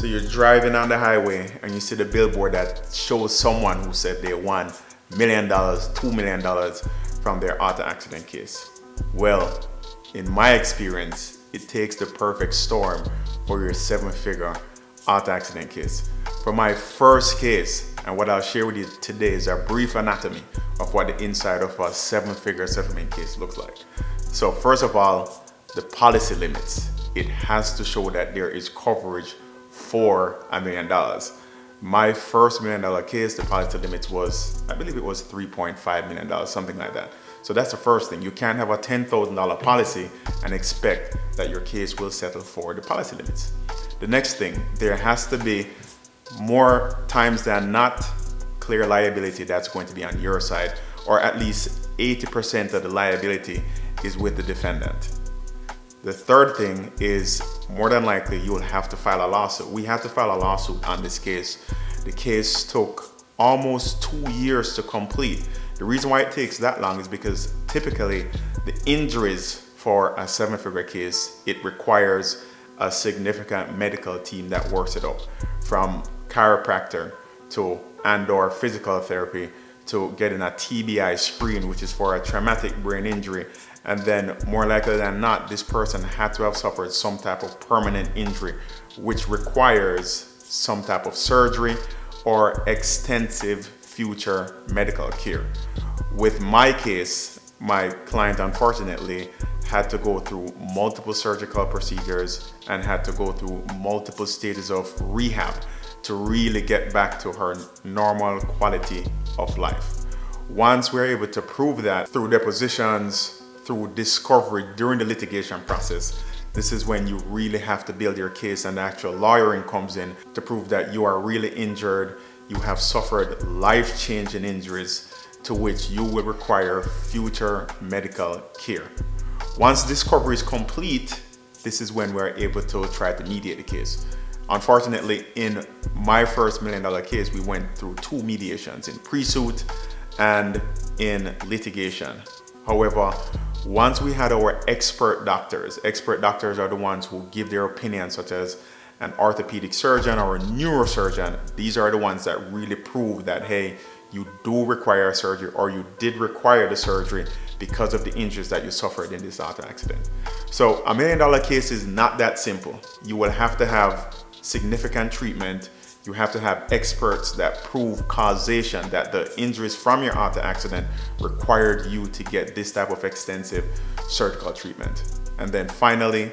So you're driving on the highway and you see the billboard that shows someone who said they won $1 million, $2 million from their auto accident case. Well, in my experience, it takes the perfect storm for your 7-figure auto accident case. For my first case, and what I'll share with you today is a brief anatomy of what the inside of a 7-figure settlement case looks like. So first of all, the policy limits. It has to show that there is coverage for $1 million. My first $1 million case, the policy limits was, I believe it was $3.5 million, something like that. So that's the first thing. You can't have a $10,000 policy and expect that your case will settle for the policy limits. The next thing, there has to be more times than not clear liability that's going to be on your side, or at least 80% of the liability is with the defendant. The third thing is more than likely you will have to file a lawsuit. We had to file a lawsuit on this case. The case took almost 2 years to complete. The reason why it takes that long is because typically the injuries for a 7-figure case, it requires a significant medical team that works it out, from chiropractor to and/or physical therapy to getting a TBI screen, which is for a traumatic brain injury. And then more likely than not, this person had to have suffered some type of permanent injury, which requires some type of surgery or extensive future medical care. With my case, my client unfortunately had to go through multiple surgical procedures and had to go through multiple stages of rehab to really get back to her normal quality of life. Once we're able to prove that through depositions, through discovery during the litigation process, this is when you really have to build your case, and the actual lawyering comes in to prove that you are really injured, you have suffered life-changing injuries to which you will require future medical care. Once discovery is complete, this is when we're able to try to mediate the case. Unfortunately, in my first $1 million case, we went through 2 mediations, in pre-suit and in litigation. However, once we had our expert doctors are the ones who give their opinions, such as an orthopedic surgeon or a neurosurgeon. These are the ones that really prove that, hey, you do require surgery, or you did require the surgery because of the injuries that you suffered in this auto accident. So a $1 million case is not that simple. You will have to have significant treatment. You have to have experts that prove causation, that the injuries from your auto accident required you to get this type of extensive surgical treatment. And then finally,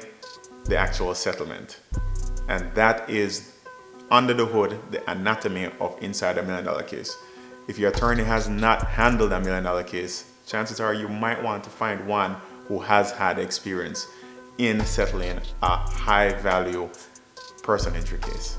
the actual settlement. And that is, under the hood, the anatomy of inside a $1 million case. If your attorney has not handled a $1 million case, chances are you might want to find one who has had experience in settling a high value personal injury case.